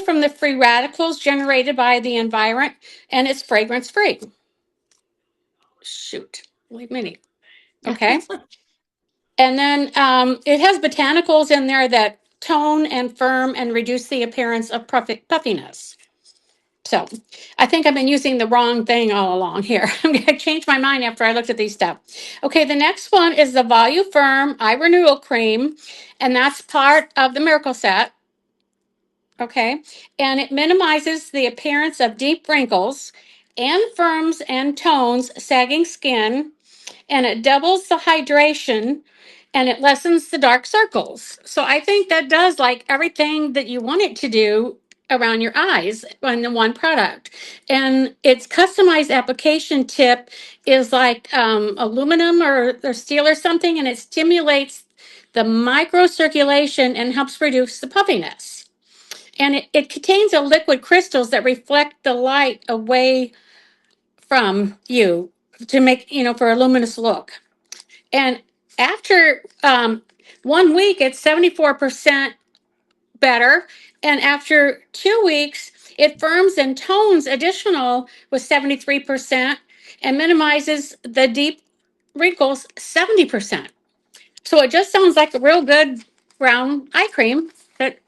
from the free radicals generated by the environment, and it's fragrance free. Shoot, wait a minute. Okay. And then it has botanicals in there that tone and firm and reduce the appearance of puffiness. So I think I've been using the wrong thing all along here. I'm going to change my mind after I looked at these stuff. Okay, the next one is the Voluform Eye Renewal Cream, and that's part of the Miracle Set. Okay, and it minimizes the appearance of deep wrinkles and firms and tones sagging skin, and it doubles the hydration and it lessens the dark circles. So I think that does like everything that you want it to do around your eyes on the one product. And its customized application tip is like aluminum or steel or something, and it stimulates the microcirculation and helps reduce the puffiness. And it contains a liquid crystals that reflect the light away from you to make, for a luminous look. And after 1 week, it's 74% better. And after 2 weeks, it firms and tones additional with 73% and minimizes the deep wrinkles 70%. So it just sounds like a real good brown eye cream that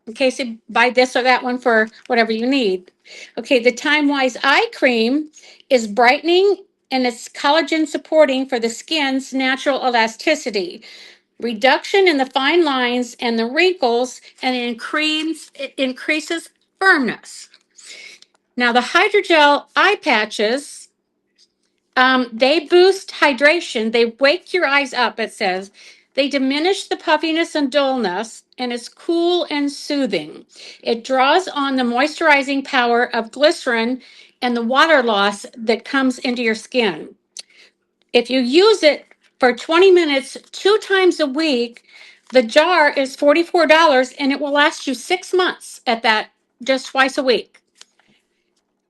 in case you buy this or that one for whatever you need. Okay, the Time Wise Eye Cream is brightening and it's collagen supporting for the skin's natural elasticity, reduction in the fine lines and the wrinkles, and it increases firmness. Now, the hydrogel eye patches, they boost hydration. They wake your eyes up, it says. They diminish the puffiness and dullness, and it's cool and soothing. It draws on the moisturizing power of glycerin and the water loss that comes into your skin. If you use it for 20 minutes 2 times a week, the jar is $44 and it will last you 6 months at that, just twice a week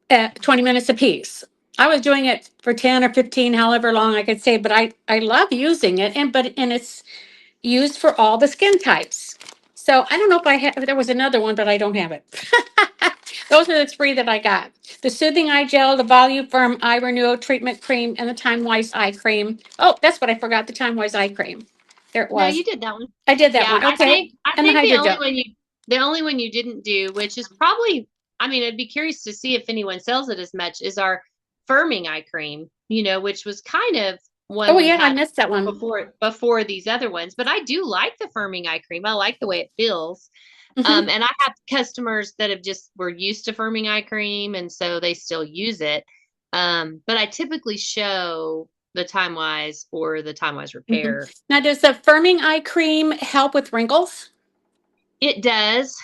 at 20 minutes a piece. I was doing it for 10 or 15, however long I could say, but I love using it, and it's used for all the skin types. So I don't know if there was another one, but I don't have it. Those are the three that I got. The Soothing Eye Gel, the Voluform Eye Renewal Treatment Cream, and the Time Wise Eye Cream. Oh, that's what I forgot, the Time Wise Eye Cream. There it No, was. you did that one. I did that Yeah, one. I Okay. think I And the think Hydrogel. the only one you didn't do, which is probably, I mean, I'd be curious to see if anyone sells it as much, is our firming eye cream, which was kind of one Oh, we yeah, I had missed that one. before these other ones. But I do like the firming eye cream. I like the way it feels. Hmm. And I have customers that have just were used to firming eye cream, and so they still use it. But I typically show the Time Wise or the Time Wise Hmm. Repair. Now, does the firming eye cream help with wrinkles? It does.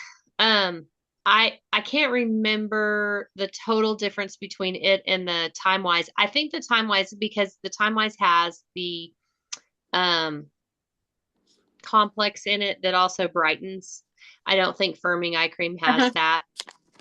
I can't remember the total difference between it and the Time Wise. I think the Time Wise, because the Time Wise has the um complex in it that also brightens. I don't think firming eye cream has Uh-huh. that.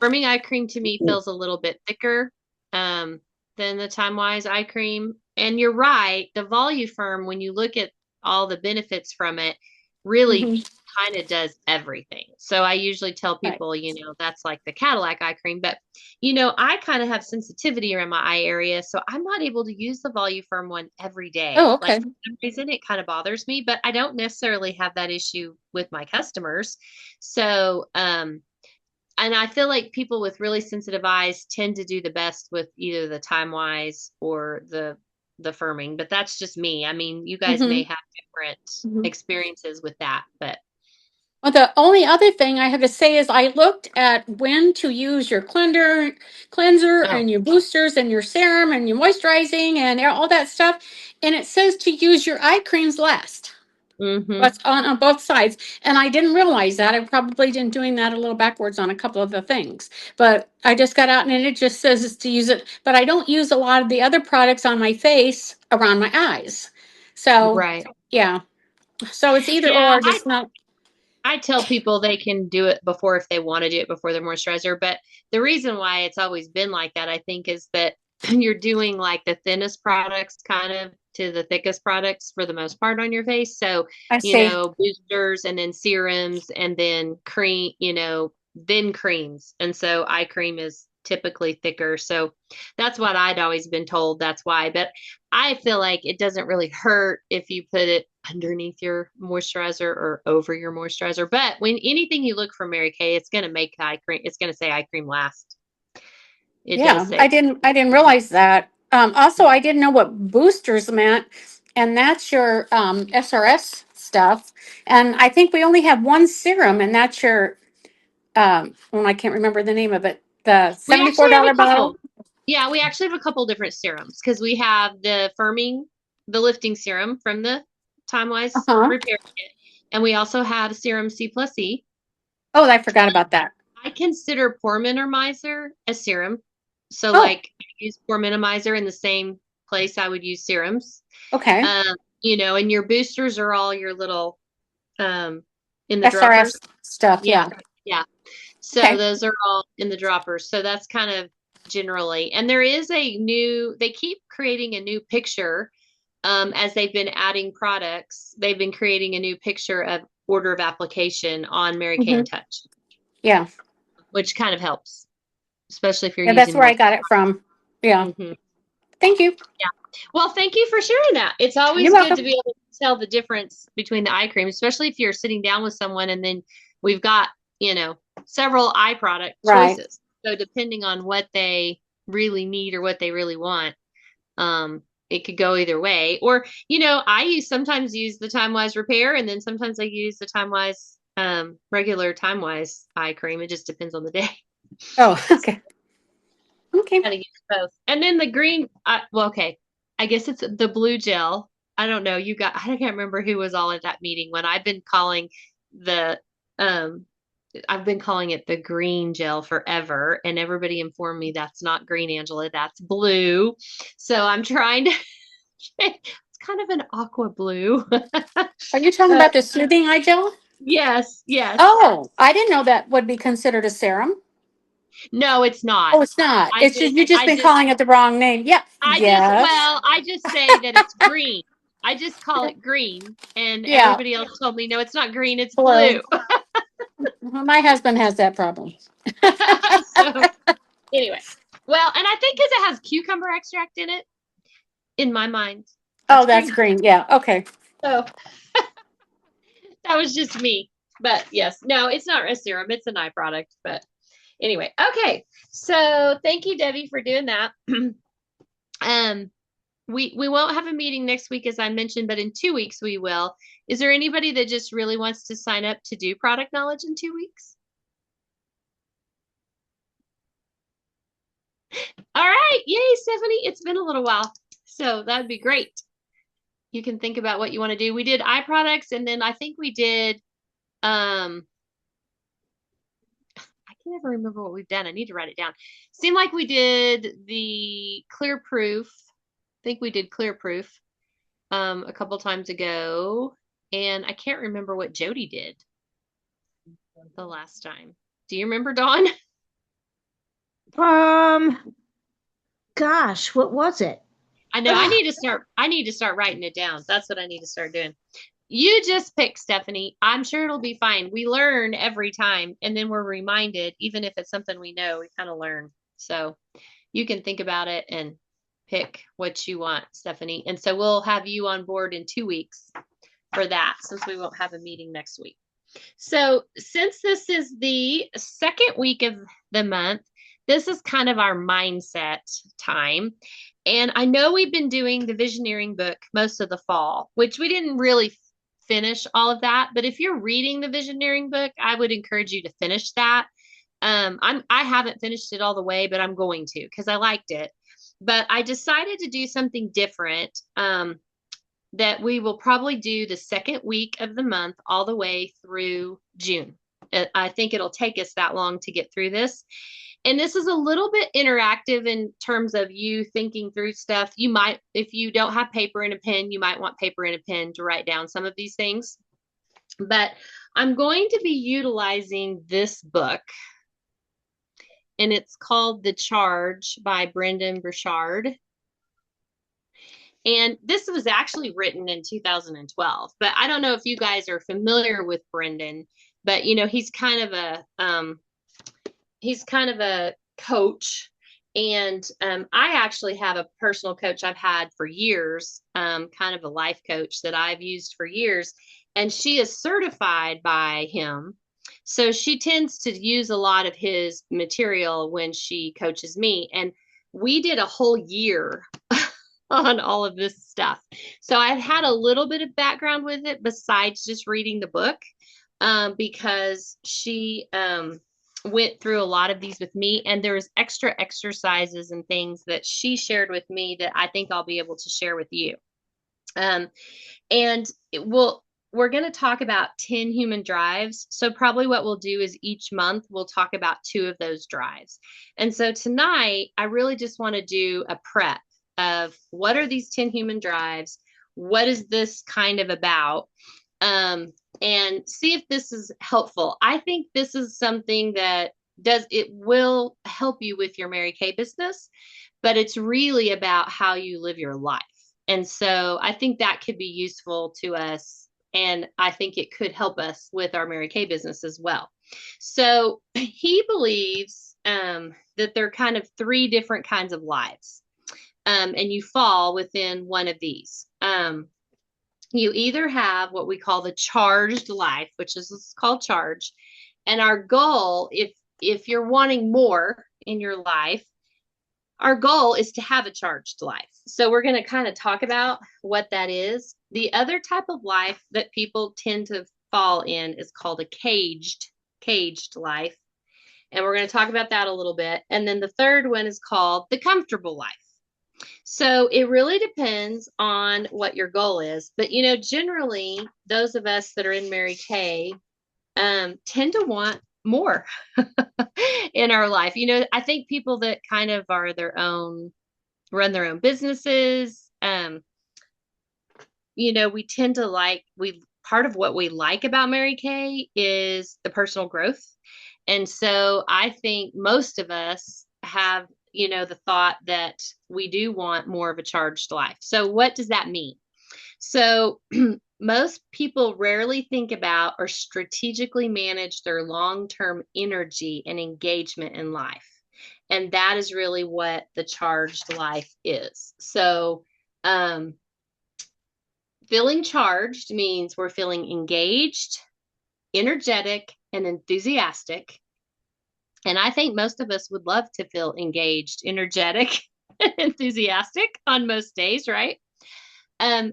Firming eye cream to me feels a little bit thicker um than the Time Wise eye cream. And you're right, the Voluform, when you look at all the benefits from it, really Hmm. kind of does everything. So I usually tell Right. people, that's like the Cadillac eye cream, but I kind of have sensitivity around my eye area, so I'm not able to use the Voluform one every day. Oh, Like okay. for some reason it kind of bothers me, but I don't necessarily have that issue with my customers. So, and I feel like people with really sensitive eyes tend to do the best with either the Time Wise or the firming, but that's just me. I mean, you guys may Hmm. have different Hmm. experiences with that, but Well, the only other thing I have to say is I looked at when to use your cleanser oh, and your boosters and your serum and your moisturizing and all that stuff, and it says to use your eye creams last. mm-hmm. What's on both sides, and I didn't realize that. I probably been doing that a little backwards on a couple of the things, but I just got out and it just says to use it. But I don't use a lot of the other products on my face around my eyes, so Right. yeah. So it's either Yeah, or, just not. I tell people they can do it before if they want to do it before their moisturizer. But the reason why it's always been like that, I think, is that you're doing like the thinnest products kind of to the thickest products for the most part on your face. So, I see. boosters and then serums and then cream, then creams. And so eye cream is typically thicker. So that's what I'd always been told. That's why. But I feel like it doesn't really hurt if you put it underneath your moisturizer or over your moisturizer. But when anything you look for Mary Kay, it's going to make eye cream. It's going to say eye cream last. It does Yeah, say. I didn't realize that. Also, I didn't know what boosters meant, and that's your SRS stuff. And I think we only have one serum, and that's your well, I can't remember the name of it. The We actually have a $74 bottle. couple. Yeah, we actually have a couple different serums because we have the lifting serum from the TimeWise Uh-huh. Repair Kit, and we also have serum C plus E. Oh, I forgot about that. I consider pore minimizer a serum. So Oh, like I use pore minimizer in the same place I would use serums. okay. And your boosters are all your little um in the droppers. SRS stuff. Yeah. Yeah. Yeah. So Okay. those are all in the droppers. So that's kind of generally. And they keep creating a new picture as they've been adding products. They've been creating a new picture of order of application on Mary Kay and Hmm. Touch, Yeah. which kind of helps, especially if you're Yeah, that's using where I multiple. got it from. Yeah. Hmm. Thank you. Yeah. Well, thank you for sharing that. It's You're always good to welcome. be able to tell the difference between the eye cream, especially if you're sitting down with someone and then we've got, several eye product Right. choices. So depending on what they really need or what they really want, it could go either way. Or, sometimes use the TimeWise Repair and then sometimes I use the TimeWise regular TimeWise eye cream. It just depends on the day. Oh, okay. Okay. Gotta use both. And then the green, well, okay. I guess it's the blue gel. I don't know. I can't remember who was all at that meeting when the, um, I've been calling it the green gel forever. And everybody informed me that's not green, Angela. That's blue. So I'm trying to, it's kind of an aqua blue. Are you talking But about the soothing eye gel? yes, yes. Oh, I didn't know that would be considered a serum. No, it's not. Oh, it's not. I It's just, just you just I been just calling it the wrong name. Yep. Yes. I just say that it's green. I just call it green. And Yeah. everybody else told me, no, it's not green, it's Blue. blue. Well, my husband has that problem. So, anyway. Well, and I think because it has cucumber extract in it, in my mind, Oh, that's that's green. green. Yeah. Okay. So, that was just me. But yes, no, it's not a serum, it's an eye product. But anyway, okay. So, thank you, Debbie, for doing that. um, we won't have a meeting next week, as I mentioned, but in 2 weeks we will. Is there anybody that just really wants to sign up to do product knowledge in 2 weeks? All right. Yay, Stephanie. It's been a little while. So that'd be great. You can think about what you want to do. We did eye products, and then I think we did I can never remember what we've done. I need to write it down. Seemed like we did the clear proof. I think we did clear proof a couple times ago. And I can't remember what Jody did the last time. Do you remember, Dawn? Um, Gosh, what was it? I know I need to start writing it down. That's what I need to start doing. You just pick, Stephanie. I'm sure it'll be fine. We learn every time and then we're reminded, even if it's something we know, we kind of learn. So you can think about it and pick what you want, Stephanie. And so we'll have you on board in 2 weeks for that since we won't have a meeting next week. So since this is the second week of the month, this is kind of our mindset time. And I know we've been doing the visioneering book most of the fall, which we didn't really finish all of that. But if you're reading the visioneering book, I would encourage you to finish that. I haven't finished it all the way, but I'm going to because I liked it. But I decided to do something different. That we will probably do the second week of the month all the way through June. I think it'll take us that long to get through this. And this is a little bit interactive in terms of you thinking through stuff. You might, if you don't have paper and a pen, you might want paper and a pen to write down some of these things. But I'm going to be utilizing this book, and it's called The Charge by Brendon Burchard. And this was actually written in 2012, but I don't know if you guys are familiar with Brendon, but he's kind of he's kind of a coach. And I actually have a personal coach I've had for years, kind of a life coach that I've used for years. And she is certified by him. So she tends to use a lot of his material when she coaches me. And we did a whole year on all of this stuff. So I've had a little bit of background with it besides just reading the book, because she went through a lot of these with me, and there's extra exercises and things that she shared with me that I think I'll be able to share with you. And we're going to talk about 10 human drives. So probably what we'll do is each month we'll talk about 2 of those drives. And so tonight I really just want to do a prep of what are these 10 human drives? What is this kind of about? And see if this is helpful. I think this is something that it will help you with your Mary Kay business, but it's really about how you live your life. And so I think that could be useful to us. And I think it could help us with our Mary Kay business as well. So he believes that there are kind of 3 different kinds of lives. And you fall within one of these. You either have what we call the charged life, which is called charge. And our goal, if you're wanting more in your life, our goal is to have a charged life. So we're going to kind of talk about what that is. The other type of life that people tend to fall in is called a caged life. And we're going to talk about that a little bit. And then the third one is called the comfortable life. So it really depends on what your goal is. But, generally, those of us that are in Mary Kay tend to want more in our life. I think people that kind of are run their own businesses, we tend to part of what we like about Mary Kay is the personal growth. And so I think most of us have the thought that we do want more of a charged life. So what does that mean? So most people rarely think about or strategically manage their long-term energy and engagement in life. And that is really what the charged life is. So feeling charged means we're feeling engaged, energetic, and enthusiastic. And I think most of us would love to feel engaged, energetic, and enthusiastic on most days, right?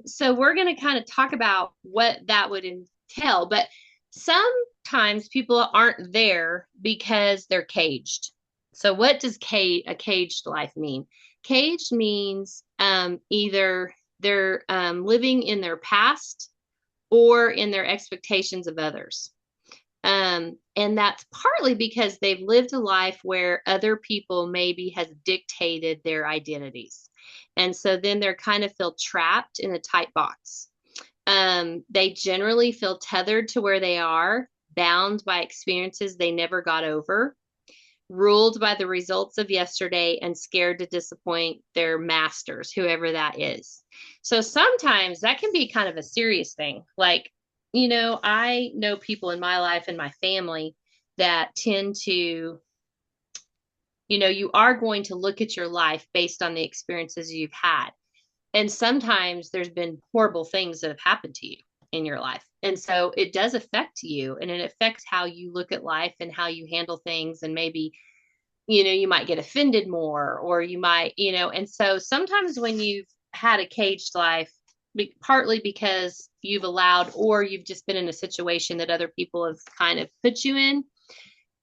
So we're going to kind of talk about what that would entail. But sometimes people aren't there because they're caged. So what does a caged life mean? Caged means either they're living in their past or in their expectations of others. And that's partly because they've lived a life where other people maybe has dictated their identities. And so then they're kind of feel trapped in a tight box. They generally feel tethered to where they are, bound by experiences they never got over, ruled by the results of yesterday, and scared to disappoint their masters, whoever that is. So sometimes that can be kind of a serious thing. Like, I know people in my life and my family that tend to, you are going to look at your life based on the experiences you've had. And sometimes there's been horrible things that have happened to you in your life. And so it does affect you, and it affects how you look at life and how you handle things. And maybe, you might get offended more, or you might, and so sometimes when you've had a caged life, partly because you've allowed, or you've just been in a situation that other people have kind of put you in,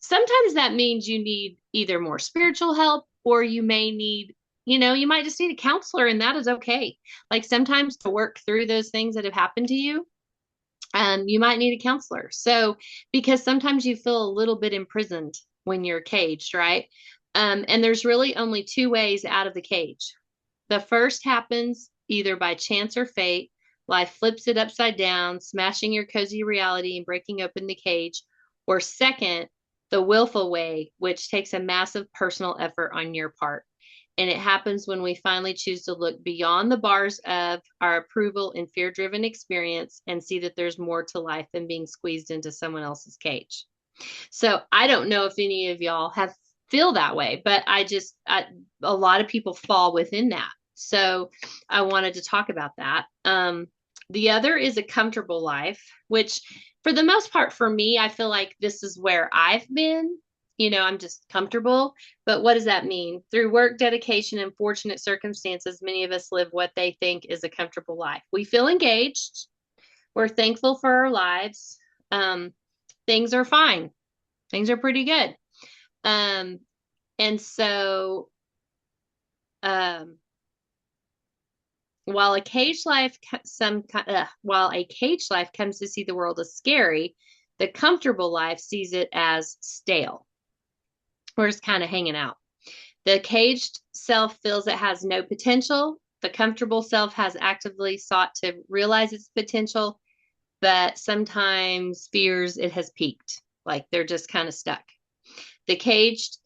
sometimes that means you need either more spiritual help, or you may need, you might just need a counselor, and that is okay. Like sometimes to work through those things that have happened to you, you might need a counselor. So, because sometimes you feel a little bit imprisoned when you're caged, right? And there's really only 2 ways out of the cage. The first happens either by chance or fate. Life flips it upside down, smashing your cozy reality and breaking open the cage. Or second, the willful way, which takes a massive personal effort on your part. And it happens when we finally choose to look beyond the bars of our approval and fear-driven experience and see that there's more to life than being squeezed into someone else's cage. So I don't know if any of y'all have feel that way, but a lot of people fall within that. So I wanted to talk about that. The other is a comfortable life, which for the most part for me, I feel like this is where I've been. I'm just comfortable. But what does that mean? Through work, dedication, and fortunate circumstances, many of us live what they think is a comfortable life. We feel engaged. We're thankful for our lives. Things are fine. Things are pretty good. Um, and so, um, while a cage life, while a cage life comes to see the world as scary, the comfortable life sees it as stale. We're just kind of hanging out. The caged self feels it has no potential. The comfortable self has actively sought to realize its potential, but sometimes fears it has peaked. Like they're just kind of stuck. The caged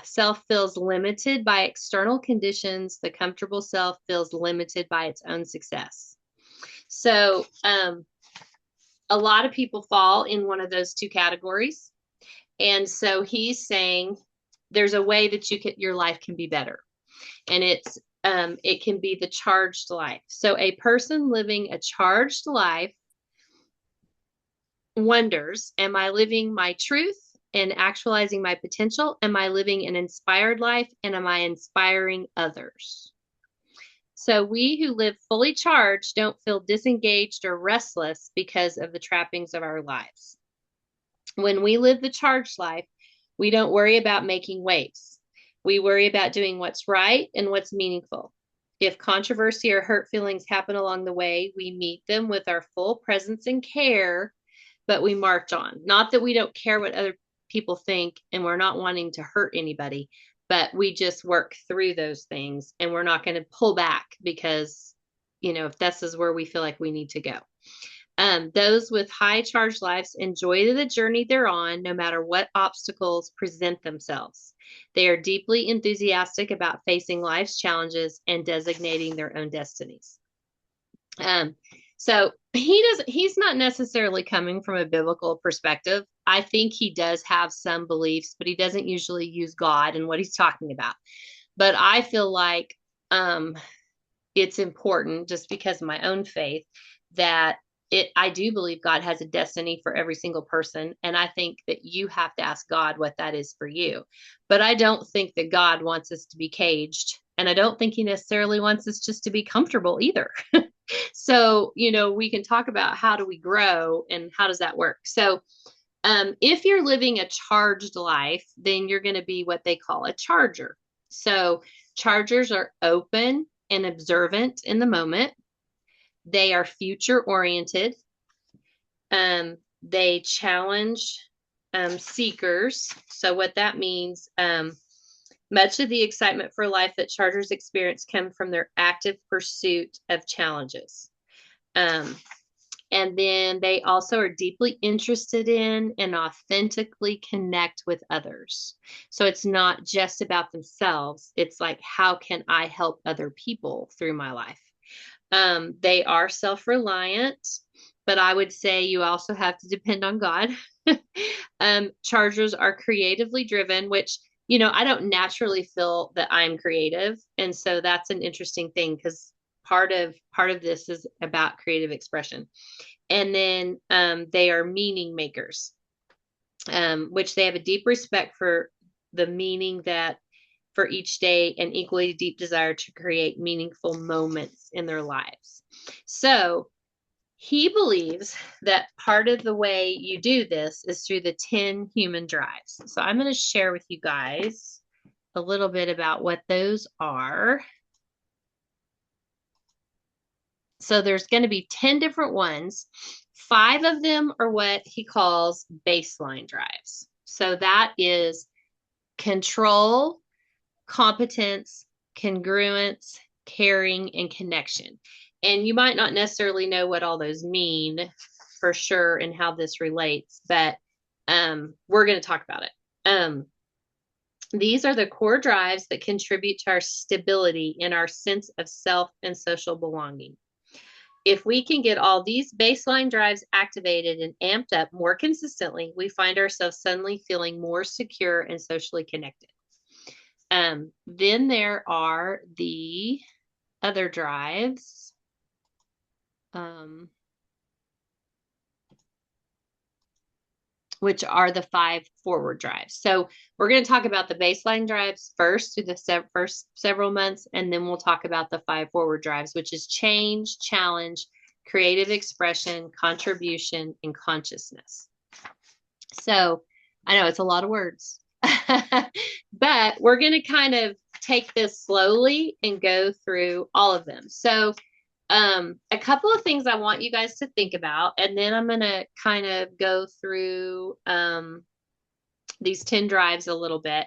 self feels limited by external conditions. The comfortable self feels limited by its own success. So, a lot of people fall in one of those two categories. And so he's saying there's a way that your life can be better. And it can be the charged life. So a person living a charged life wonders, am I living my truth and actualizing my potential? Am I living an inspired life? And am I inspiring others? So we who live fully charged don't feel disengaged or restless because of the trappings of our lives. When we live the charged life, we don't worry about making waves. We worry about doing what's right and what's meaningful. If controversy or hurt feelings happen along the way, we meet them with our full presence and care, but we march on. Not that we don't care what other people think and we're not wanting to hurt anybody, but we just work through those things and we're not going to pull back because, if this is where we feel like we need to go. Those with high charge lives enjoy the journey they're on, no matter what obstacles present themselves. They are deeply enthusiastic about facing life's challenges and designating their own destinies. So he's not necessarily coming from a biblical perspective. I think he does have some beliefs, but he doesn't usually use God and what he's talking about. But I feel like it's important, just because of my own faith, that I do believe God has a destiny for every single person. And I think that you have to ask God what that is for you. But I don't think that God wants us to be caged. And I don't think he necessarily wants us just to be comfortable either. So, we can talk about how do we grow and how does that work? So, if you're living a charged life, then you're going to be what they call a charger. So chargers are open and observant in the moment. They are future oriented. They challenge seekers. So what that means, much of the excitement for life that chargers experience come from their active pursuit of challenges. And then they also are deeply interested in and authentically connect with others. So it's not just about themselves. It's like, how can I help other people through my life? They are self-reliant, but I would say you also have to depend on God. Chargers are creatively driven, which, I don't naturally feel that I'm creative. And so that's an interesting thing because part of this is about creative expression. And then they are meaning makers, which they have a deep respect for the meaning that for each day and equally deep desire to create meaningful moments in their lives. So he believes that part of the way you do this is through the 10 human drives. So I'm going to share with you guys a little bit about what those are. So there's going to be 10 different ones. 5 of them are what he calls baseline drives. So that is control, competence, congruence, caring, and connection. And you might not necessarily know what all those mean for sure and how this relates, but we're going to talk about it. These are the core drives that contribute to our stability and our sense of self and social belonging. If we can get all these baseline drives activated and amped up more consistently, we find ourselves suddenly feeling more secure and socially connected. Then there are the other drives. Which are the 5 forward drives. So we're going to talk about the baseline drives first through the first several months, and then we'll talk about the 5 forward drives, which is change, challenge, creative expression, contribution, and consciousness. So I know it's a lot of words, but we're going to kind of take this slowly and go through all of them. So a couple of things I want you guys to think about, and then I'm going to kind of go through these 10 drives a little bit.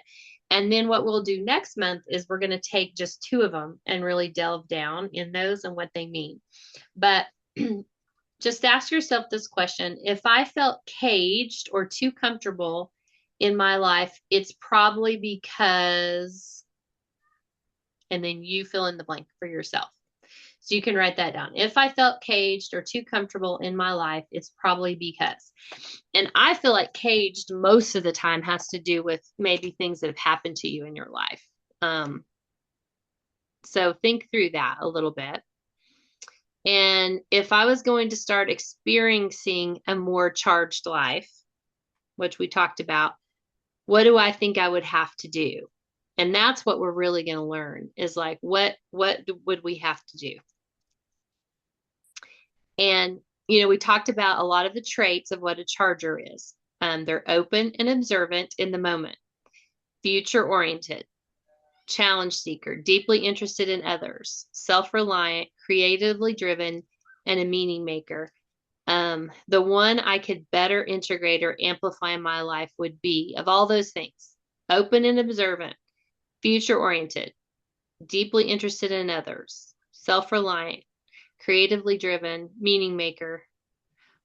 And then what we'll do next month is we're going to take just 2 of them and really delve down in those and what they mean. But just ask yourself this question. If I felt caged or too comfortable in my life, it's probably because, and then you fill in the blank for yourself. So you can write that down. If I felt caged or too comfortable in my life, it's probably because. And I feel like caged most of the time has to do with maybe things that have happened to you in your life. So think through that a little bit. And if I was going to start experiencing a more charged life, which we talked about, what do I think I would have to do? And that's what we're really going to learn is like, what would we have to do? And, you know, we talked about a lot of the traits of what a charger is. They're open and observant in the moment, future oriented, challenge seeker, deeply interested in others, self-reliant, creatively driven, and a meaning maker. The one I could better integrate or amplify in my life would be, of all those things, open and observant, future oriented, deeply interested in others, self-reliant, creatively driven, meaning maker.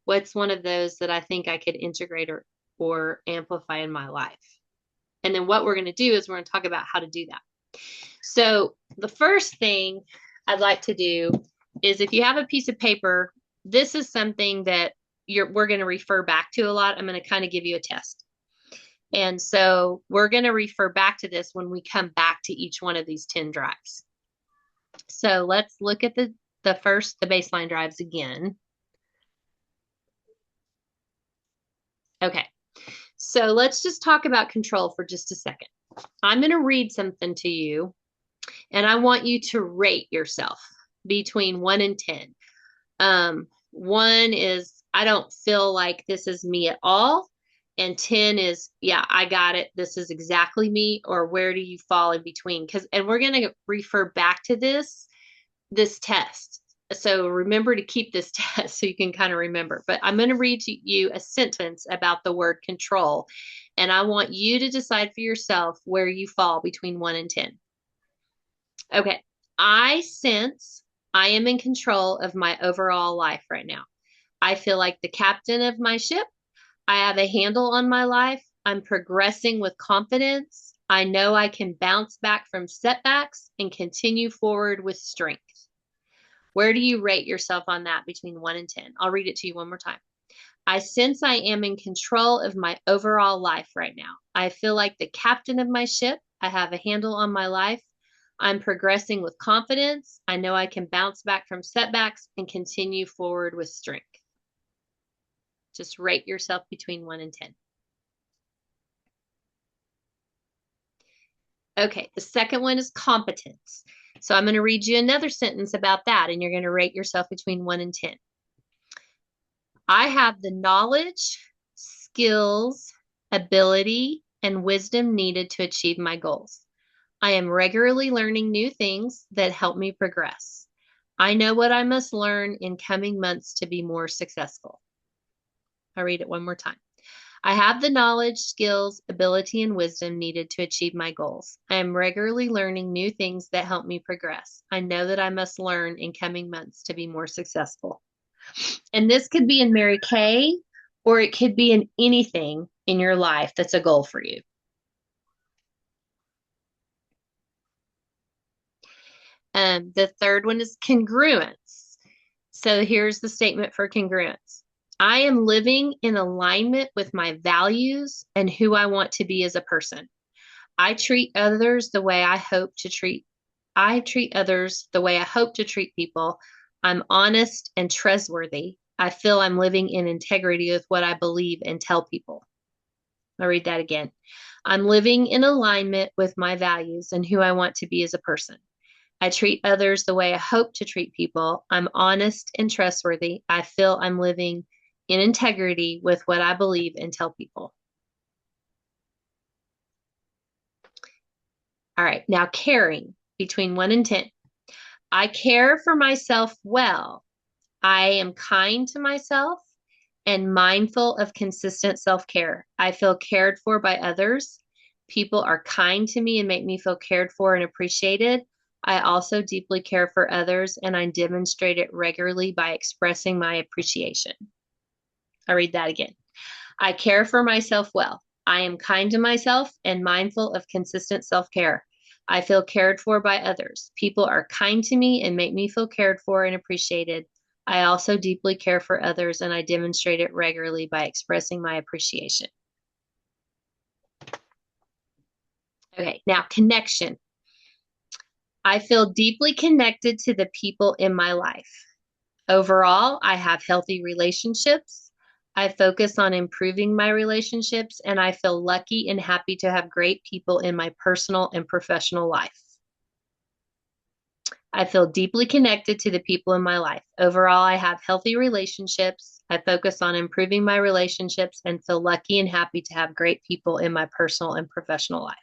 What's one of those that I think I could integrate or amplify in my life? And then what we're going to do is we're going to talk about how to do that. So the first thing I'd like to do is, if you have a piece of paper, this is something that we're going to refer back to a lot. I'm going to kind of give you a test. And so we're going to refer back to this when we come back to each one of these 10 drives. So let's look at the baseline drives again. Okay, so let's just talk about control for just a second. I'm going to read something to you, and I want you to rate yourself between 1 and 10. 1 is, I don't feel like this is me at all. And 10 is, yeah, I got it. This is exactly me. Or where do you fall in between? And we're going to refer back to this test. So remember to keep this test so you can kind of remember. But I'm going to read to you a sentence about the word control. And I want you to decide for yourself where you fall between 1 and 10. Okay. I sense I am in control of my overall life right now. I feel like the captain of my ship. I have a handle on my life. I'm progressing with confidence. I know I can bounce back from setbacks and continue forward with strength. Where do you rate yourself on that between 1 and 10? I'll read it to you one more time. I sense I am in control of my overall life right now. I feel like the captain of my ship. I have a handle on my life. I'm progressing with confidence. I know I can bounce back from setbacks and continue forward with strength. Just rate yourself between 1 and 10. Okay, the second one is competence. So I'm going to read you another sentence about that, and you're going to rate yourself between 1 and 10. I have the knowledge, skills, ability, and wisdom needed to achieve my goals. I am regularly learning new things that help me progress. I know what I must learn in coming months to be more successful. I'll read it one more time. I have the knowledge, skills, ability, and wisdom needed to achieve my goals. I am regularly learning new things that help me progress. I know that I must learn in coming months to be more successful. And this could be in Mary Kay, or it could be in anything in your life that's a goal for you. The third one is congruence. So here's the statement for congruence. I am living in alignment with my values and who I want to be as a person. I treat others the way I treat others the way I hope to treat people. I'm honest and trustworthy. I feel I'm living in integrity with what I believe and tell people. I'll read that again. I'm living in alignment with my values and who I want to be as a person. I treat others the way I hope to treat people. I'm honest and trustworthy. I feel I'm living in integrity with what I believe and tell people. All right, now caring between 1 and 10. I care for myself well. I am kind to myself and mindful of consistent self-care. I feel cared for by others. People are kind to me and make me feel cared for and appreciated. I also deeply care for others, and I demonstrate it regularly by expressing my appreciation. I'll read that again. I care for myself well. I am kind to myself and mindful of consistent self-care. I feel cared for by others. People are kind to me and make me feel cared for and appreciated. I also deeply care for others, and I demonstrate it regularly by expressing my appreciation. Okay, now connection. I feel deeply connected to the people in my life. Overall, I have healthy relationships. I focus on improving my relationships, and I feel lucky and happy to have great people in my personal and professional life. I feel deeply connected to the people in my life. Overall, I have healthy relationships. I focus on improving my relationships and feel lucky and happy to have great people in my personal and professional life.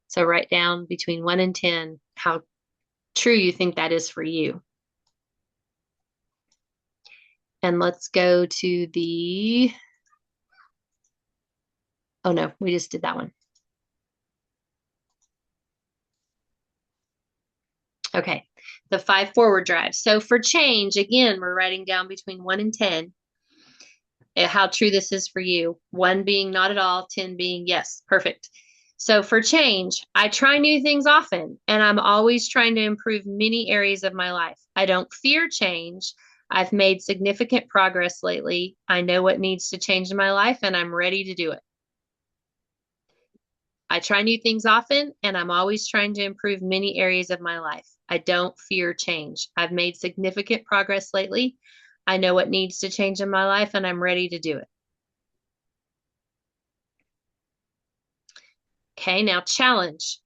So write down between 1 and 10 how true you think that is for you. And let's go to the, oh no, we just did that one. Okay, the 5 forward drives. So for change, again, we're writing down between 1 and 10 how true this is for you. 1 being not at all, 10 being yes, perfect. So for change, I try new things often, and I'm always trying to improve many areas of my life. I don't fear change. I've made significant progress lately. I know what needs to change in my life, and I'm ready to do it. I try new things often, and I'm always trying to improve many areas of my life. I don't fear change. I've made significant progress lately. I know what needs to change in my life, and I'm ready to do it. Okay, now challenge.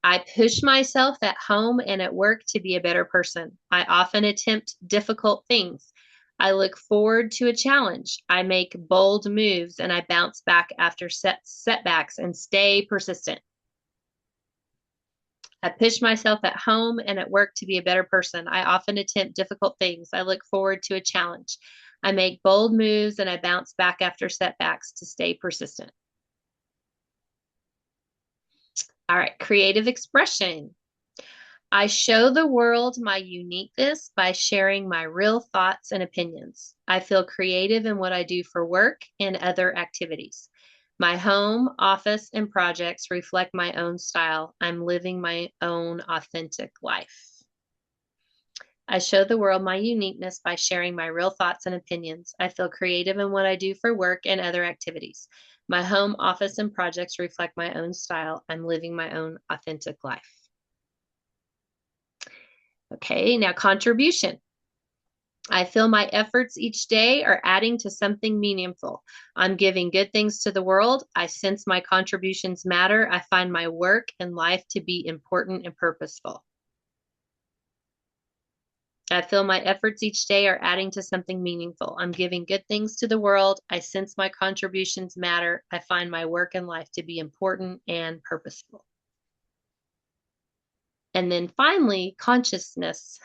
I push myself at home and at work to be a better person. I often attempt difficult things. I look forward to a challenge. I make bold moves and I bounce back after setbacks and stay persistent. I push myself at home and at work to be a better person. I often attempt difficult things. I look forward to a challenge. I make bold moves and I bounce back after setbacks to stay persistent. All right, creative expression. I show the world my uniqueness by sharing my real thoughts and opinions. I feel creative in what I do for work and other activities. My home, office, and projects reflect my own style. I'm living my own authentic life. I show the world my uniqueness by sharing my real thoughts and opinions. I feel creative in what I do for work and other activities. My home, office, and projects reflect my own style. I'm living my own authentic life. Okay, now contribution. I feel my efforts each day are adding to something meaningful. I'm giving good things to the world. I sense my contributions matter. I find my work and life to be important and purposeful. I feel my efforts each day are adding to something meaningful. I'm giving good things to the world. I sense my contributions matter. I find my work and life to be important and purposeful. And then finally, consciousness.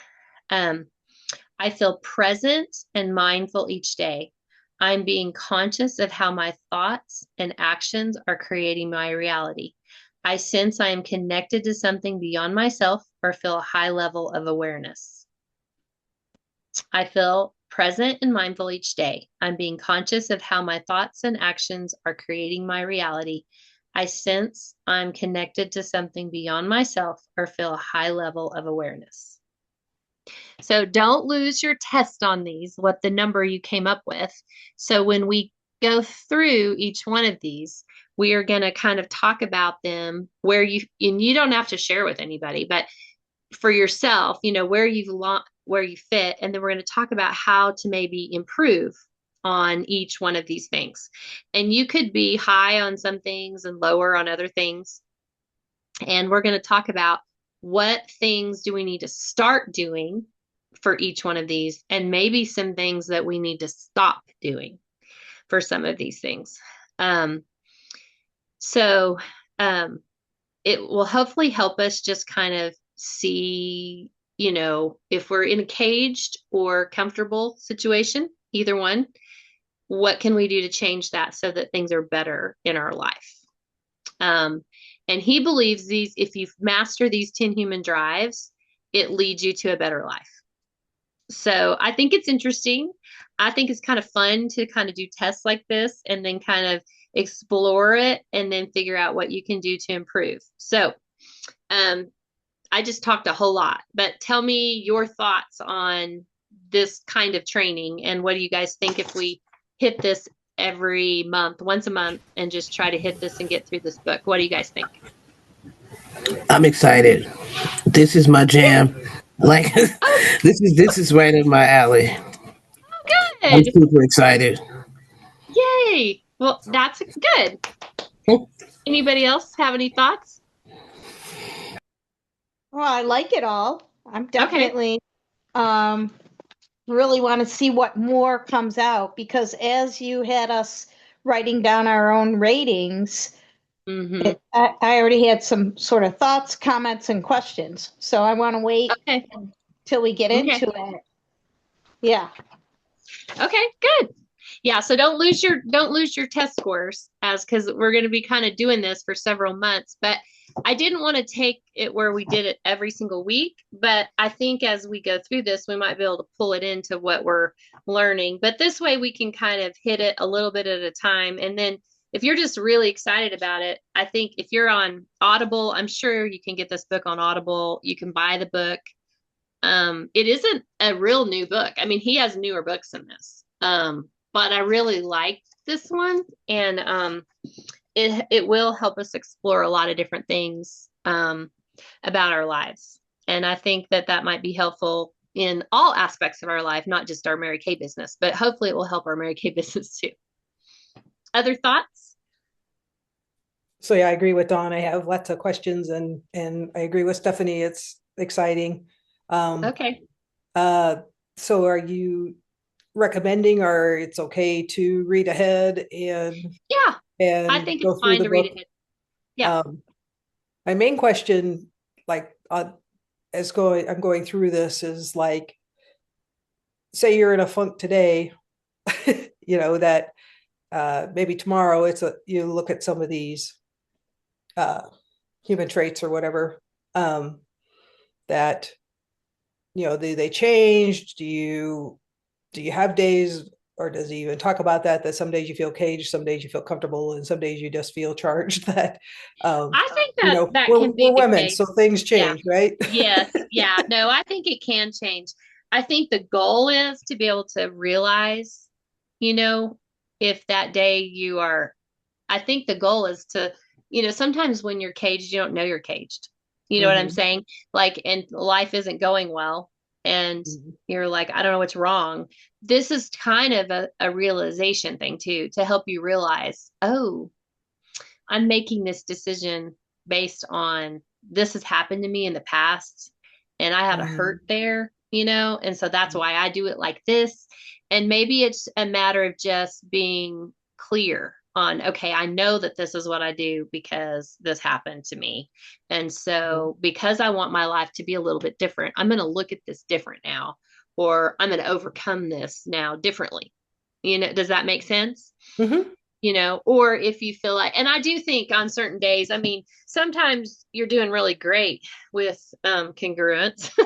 I feel present and mindful each day. I'm being conscious of how my thoughts and actions are creating my reality. I sense I am connected to something beyond myself or feel a high level of awareness. I feel present and mindful each day. I'm being conscious of how my thoughts and actions are creating my reality. I sense I'm connected to something beyond myself or feel a high level of awareness. So don't lose your test on these, what the number you came up with. So when we go through each one of these, we are going to kind of talk about them and you don't have to share with anybody, but for yourself, where you fit. And then we're going to talk about how to maybe improve on each one of these things. And you could be high on some things and lower on other things. And we're going to talk about what things do we need to start doing for each one of these, and maybe some things that we need to stop doing for some of these things. Um, so it will hopefully help us just kind of see, if we're in a caged or comfortable situation, either one, what can we do to change that so that things are better in our life? And he believes if you master these 10 human drives, it leads you to a better life. So I think it's interesting. I think it's kind of fun to kind of do tests like this and then kind of explore it and then figure out what you can do to improve. So I just talked a whole lot, but tell me your thoughts on this kind of training, and what do you guys think if we hit this every month, once a month, and just try to hit this and get through this book? What do you guys think? I'm excited. This is my jam. Like this is right in my alley. I'm Good. super excited. Yay. Well, that's good. Anybody else have any thoughts? Well, I like it all. I'm definitely really want to see what more comes out, because as you had us writing down our own ratings, Mm-hmm. I already had some sort of thoughts, comments, and questions. So I want to wait Okay. till we get Okay. into it. Yeah. Okay, good. Yeah, so don't lose your test scores, because we're going to be kind of doing this for several months. But I didn't want to take it where we did it every single week, but I think as we go through this, we might be able to pull it into what we're learning. But this way we can kind of hit it a little bit at a time. And then if you're just really excited about it, I think if you're on Audible, I'm sure you can get this book on Audible. You can buy the book. It isn't a real new book. I mean, he has newer books in this. But I really liked this one, and it will help us explore a lot of different things about our lives. And I think that might be helpful in all aspects of our life, not just our Mary Kay business, but hopefully it will help our Mary Kay business too. Other thoughts? So yeah, I agree with Dawn. I have lots of questions, and I agree with Stephanie. It's exciting. Okay. So are you recommending, or it's okay to read ahead Yeah, and I think go it's through fine the to read book? it. Yeah. My main question, like I'm going through this, is like, say you're in a funk today, that maybe tomorrow you look at some of these human traits or whatever, that do they change? Do you have days, or does he even talk about that some days you feel caged, some days you feel comfortable, and some days you just feel charged? That I think that can be we're the women, case. so things Yeah. change, right? Yes. Yeah. No, I think it can change. I think the goal is to be able to realize, if that day I think the goal is to, sometimes when you're caged, you don't know you're caged. You know what I'm Mhm. saying? Like, and life isn't going well, and Mhm. you're like, I don't know what's wrong. This is kind of a realization thing too, to help you realize, oh, I'm making this decision based on this has happened to me in the past, and I had a Mhm. hurt there, and so that's why I do it like this. And maybe it's a matter of just being clear on, okay, I know that this is what I do because this happened to me. And so because I want my life to be a little bit different, I'm going to look at this different now, or I'm going to overcome this now differently. Does that make sense? Mhm. Or if you feel like, and I do think on certain days, I mean, sometimes you're doing really great with congruence.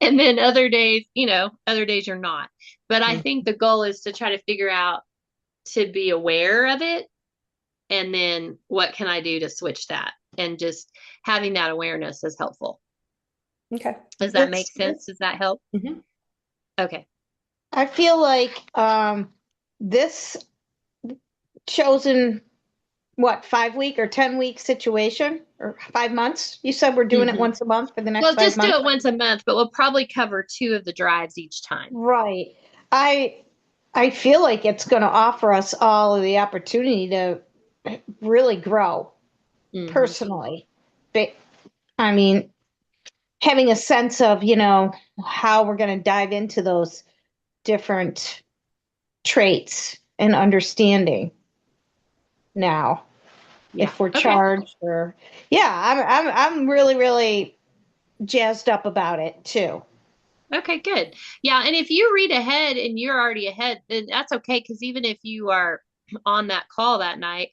And then other days you're not. But I Mhm. think the goal is to try to figure out to be aware of it. And then what can I do to switch that? And just having that awareness is helpful. Okay. Does that It's- make sense? Does that help? Mhm. Okay. I feel like this chosen, what, 5 week or 10 week situation or 5 months? You said we're doing it Mhm. once a month for the next Well, 5 just do months? it once a month, but we'll probably cover 2 of the drives each time. Right. I feel like it's going to offer us all the opportunity to really grow Mhm. personally. But I mean, having a sense of, you know, how we're going to dive into those different traits and understanding now, Yeah. if we're Okay. charged or, yeah, I'm really, really jazzed up about it too. Okay, good. Yeah, and if you read ahead and you're already ahead, then that's okay, because even if you are on that call that night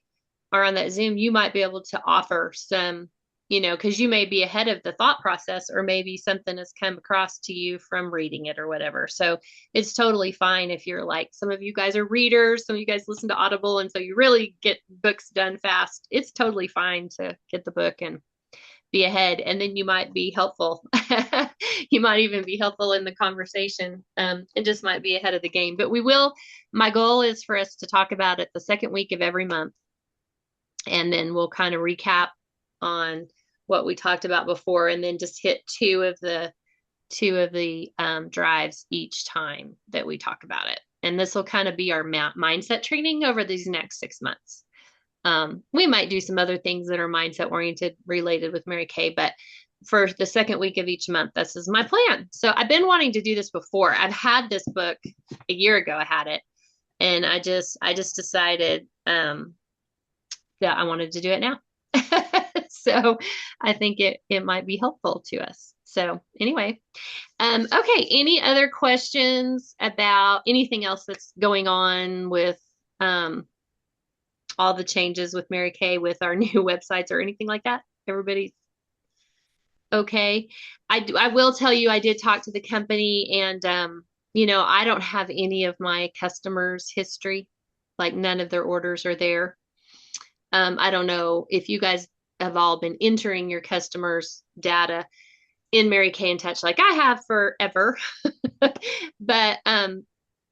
or on that Zoom, you might be able to offer some, because you may be ahead of the thought process, or maybe something has come across to you from reading it or whatever. So it's totally fine if you're like, some of you guys are readers, some of you guys listen to Audible, and so you really get books done fast. It's totally fine to get the book and be ahead, and then you might be helpful. You might even be helpful in the conversation, and just might be ahead of the game. But my goal is for us to talk about it the second week of every month, and then we'll kind of recap on what we talked about before, and then just hit two of the drives each time that we talk about it. And this will kind of be our mindset training over these next 6 months. We might do some other things that are mindset oriented related with Mary Kay, but for the second week of each month, this is my plan. So I've been wanting to do this before. I've had this book a year ago. I had it, and I just decided that I wanted to do it now. So I think it might be helpful to us. So anyway, okay. Any other questions about anything else that's going on with all the changes with Mary Kay, with our new websites or anything like that? Everybody's okay. I will tell you, I did talk to the company, and I don't have any of my customers' history, like none of their orders are there. I don't know if you guys have all been entering your customers' data in Mary Kay in Touch like I have forever, but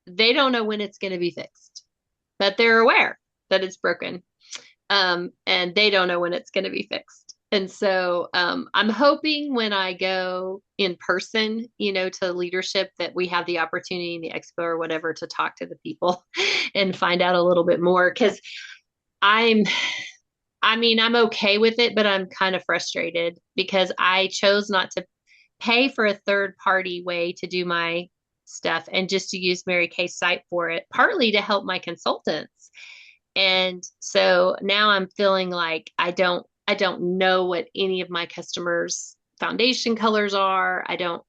they don't know when it's going to be fixed, but they're aware that it's broken. And they don't know when it's going to be fixed. And so I'm hoping when I go in person, to leadership, that we have the opportunity in the expo or whatever to talk to the people and find out a little bit more. Because I'm okay with it, but I'm kind of frustrated because I chose not to pay for a third party way to do my stuff and just to use Mary Kay's site for it, partly to help my consultants. And so now I'm feeling like I don't know what any of my customers' foundation colors are. I don't,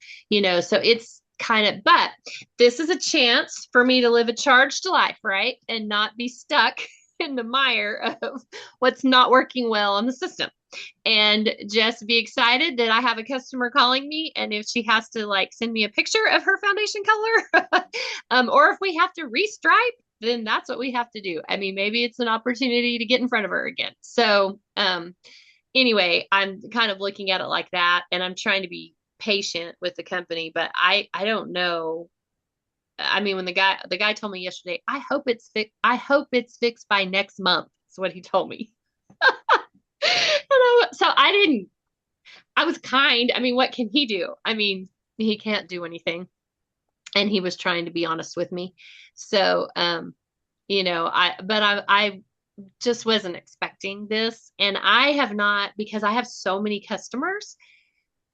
so it's kind of, but this is a chance for me to live a charged life, right? And not be stuck in the mire of what's not working well on the system. And just be excited that I have a customer calling me, and if she has to like send me a picture of her foundation color, or if we have to restripe, then that's what we have to do. I mean, maybe it's an opportunity to get in front of her again. So anyway, I'm kind of looking at it like that, and I'm trying to be patient with the company, but I don't know. I mean, when the guy told me yesterday, I hope it's fixed by next month. That's what he told me. So I was kind. I mean, what can he do? I mean, he can't do anything. And he was trying to be honest with me. So, I just wasn't expecting this. And I have not, because I have so many customers,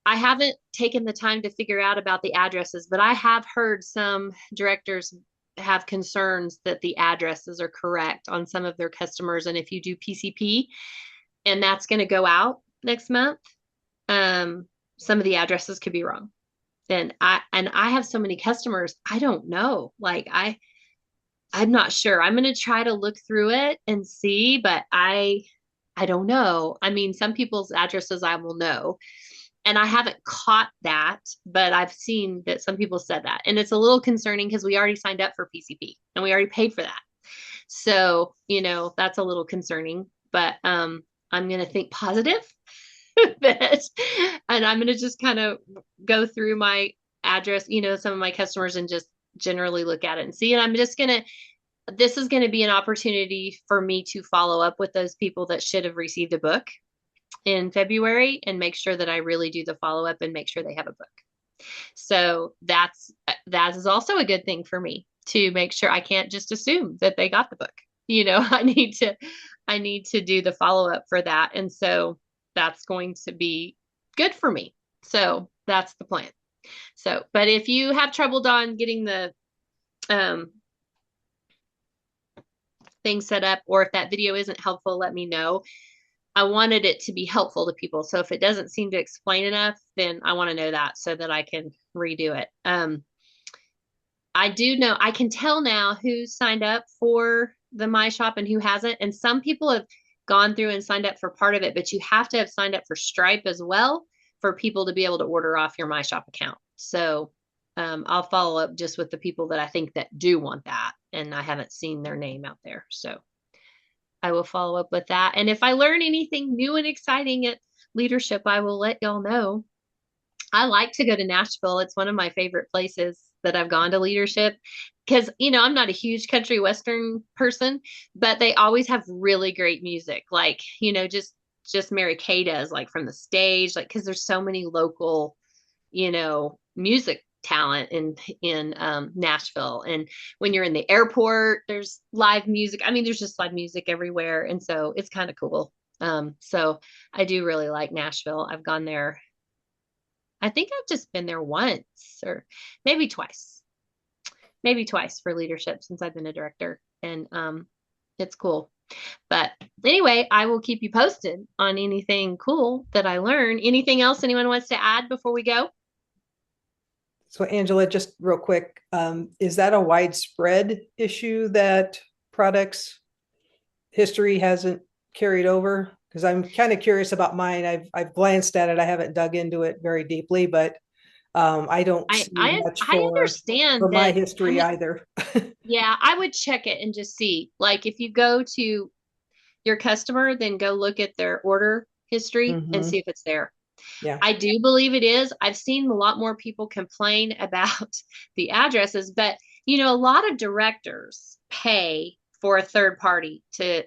I haven't taken the time to figure out about the addresses, but I have heard some directors have concerns that the addresses are correct on some of their customers. And if you do PCP, and that's going to go out next month, some of the addresses could be wrong. And I have so many customers, I don't know. Like I'm not sure. I'm going to try to look through it and see, but I don't know. I mean, some people's addresses I will know, and I haven't caught that, but I've seen that some people said that, and it's a little concerning because we already signed up for PCP and we already paid for that. So, that's a little concerning, but I'm going to think positive that, and I'm going to just kind of go through my address, some of my customers, and just generally look at it and see. And I'm just going to, this is going to be an opportunity for me to follow up with those people that should have received a book in February and make sure that I really do the follow up and make sure they have a book. So that is also a good thing for me, to make sure. I can't just assume that they got the book. I need to do the follow up for that. And so that's going to be good for me. So that's the plan. So, but if you have trouble, Dawn, getting the thing set up, or if that video isn't helpful, let me know. I wanted it to be helpful to people. So if it doesn't seem to explain enough, then I want to know that so that I can redo it. I do know, I can tell now who signed up for the My Shop and who hasn't. And some people have gone through and signed up for part of it, but you have to have signed up for Stripe as well for people to be able to order off your My Shop account. So I'll follow up just with the people that I think that do want that, and I haven't seen their name out there. So I will follow up with that. And if I learn anything new and exciting at Leadership, I will let y'all know. I like to go to Nashville. It's one of my favorite places that I've gone to Leadership, because, I'm not a huge country Western person, but they always have really great music. Like, just Mary Kay does, like, from the stage, like, because there's so many local, music talent in Nashville. And when you're in the airport, there's live music. I mean, there's just live music everywhere. And so it's kind of cool. So I do really like Nashville. I've gone there. I think I've just been there once, or maybe twice for Leadership since I've been a director. And it's cool. But anyway, I will keep you posted on anything cool that I learn. Anything else anyone wants to add before we go? So Angela, just real quick, is that a widespread issue that products history hasn't carried over? Because I'm kind of curious about mine. I've glanced at it. I haven't dug into it very deeply, but I don't see much I understand for my that, history either. Yeah, I would check it and just see. Like, if you go to your customer, then go look at their order history and see if it's there. Yeah. I do believe it is. I've seen a lot more people complain about the addresses, but a lot of directors pay for a third party to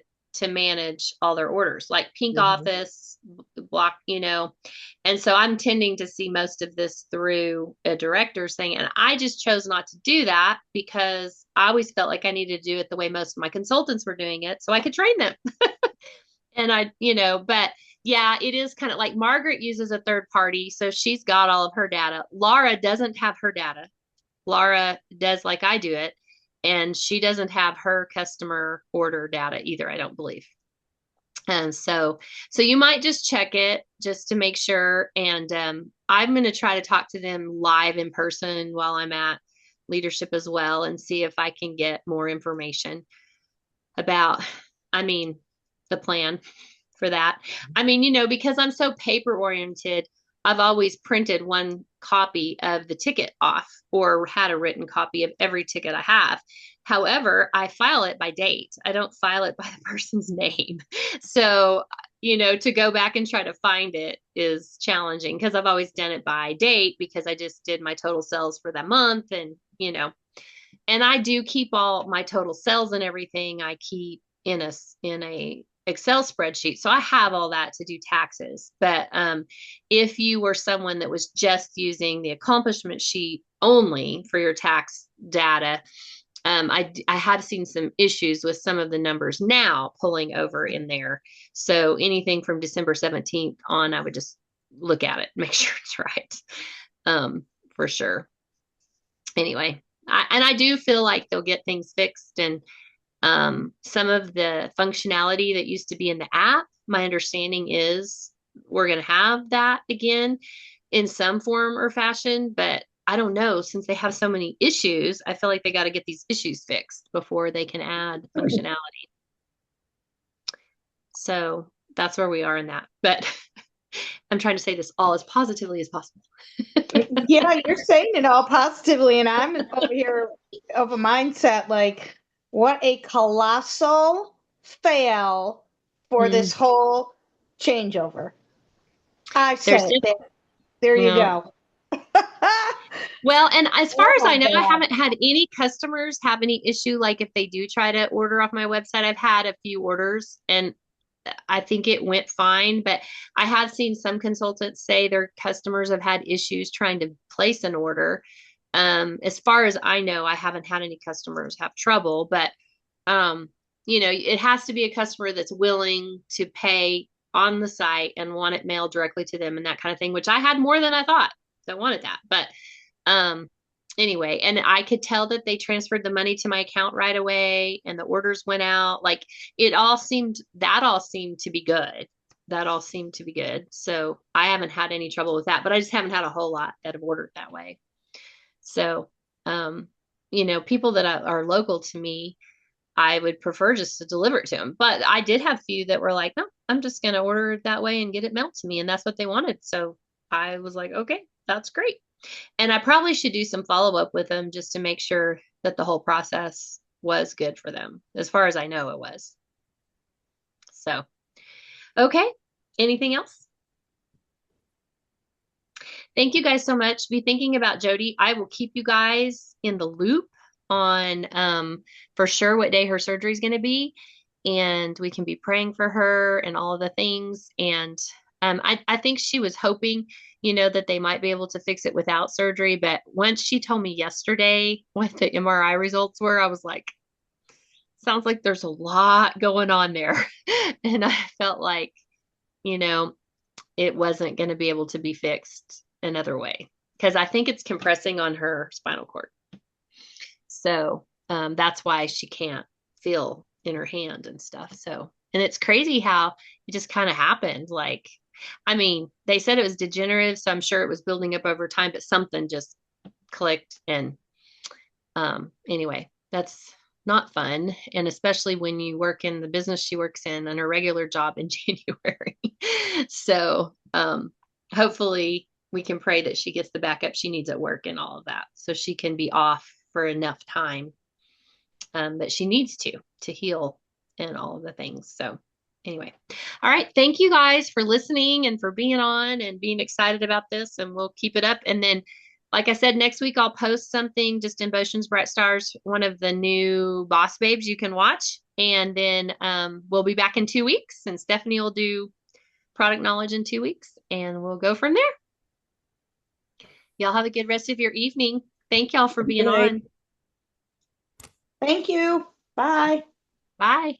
manage all their orders, like Pink Office, Block, and so I'm tending to see most of this through a director's thing. And I just chose not to do that because I always felt like I needed to do it the way most of my consultants were doing it so I could train them. And but yeah, it is kind of like Margaret uses a third party, so she's got all of her data. Laura doesn't have her data. Laura does like I do it, and she doesn't have her customer order data either, I don't believe. And so you might just check it just to make sure. And I'm going to try to talk to them live in person while I'm at Leadership as well, and see if I can get more information about, the plan for that. Because I'm so paper oriented, I've always printed one copy of the ticket off, or had a written copy of every ticket I have. However, I file it by date. I don't file it by the person's name. So, to go back and try to find it is challenging, because I've always done it by date, because I just did my total sales for that month. And, and I do keep all my total sales and everything. I keep in a Excel spreadsheet. So I have all that to do taxes. But if you were someone that was just using the accomplishment sheet only for your tax data, I have seen some issues with some of the numbers now pulling over in there. So anything from December 17th on, I would just look at it, make sure it's right, for sure. Anyway, I do feel like they'll get things fixed. And some of the functionality that used to be in the app, my understanding is we're going to have that again in some form or fashion, but I don't know, since they have so many issues, I feel like they got to get these issues fixed before they can add functionality. So that's where we are in that, but I'm trying to say this all as positively as possible. Yeah, you're saying it all positively, and I'm over here of a mindset like, what a colossal fail for this whole changeover. I There's said that. There you Yeah. go. Well, and as far as Oh I know, I God. haven't had any customers have any issue. Like if they do try to order off my website, I've had a few orders and I think it went fine. But I have seen some consultants say their customers have had issues trying to place an order. As far as I know, I haven't had any customers have trouble, but it has to be a customer that's willing to pay on the site and want it mailed directly to them and that kind of thing, which I had more than I thought. So I wanted that. But um, anyway, and I could tell that they transferred the money to my account right away and the orders went out. Like that all seemed to be good. That all seemed to be good. So I haven't had any trouble with that, but I just haven't had a whole lot that have ordered that way. So, people that are local to me, I would prefer just to deliver it to them. But I did have a few that were like, no, I'm just going to order it that way and get it mailed to me. And that's what they wanted. So I was like, okay, that's great. And I probably should do some follow up with them just to make sure that the whole process was good for them. As far as I know, it was. So, okay. Anything else? Thank you guys so much. Be thinking about Jody. I will keep you guys in the loop on for sure what day her surgery is going to be. And we can be praying for her and all of the things. And I think she was hoping, that they might be able to fix it without surgery. But once she told me yesterday what the MRI results were, I was like, sounds like there's a lot going on there. And I felt like, you know, it wasn't going to be able to be fixed another way because I think it's compressing on her spinal cord. So that's why she can't feel in her hand and stuff. So, and it's crazy how it just kind of happened. Like, I mean, they said it was degenerative, so I'm sure it was building up over time, but something just clicked. And anyway, that's not fun. And especially when you work in the business she works in her regular job in January. So hopefully we can pray that she gets the backup she needs at work and all of that so she can be off for enough time that she needs to heal and all of the things. So anyway, all right. Thank you guys for listening and for being on and being excited about this, and we'll keep it up. And then, like I said, next week I'll post something just in Botion's Bright Stars, one of the new Boss Babes you can watch. And then we'll be back in 2 weeks, and Stephanie will do product knowledge in 2 weeks, and we'll go from there. Y'all have a good rest of your evening. Thank y'all for being Good night. on. Thank you. Bye. Bye.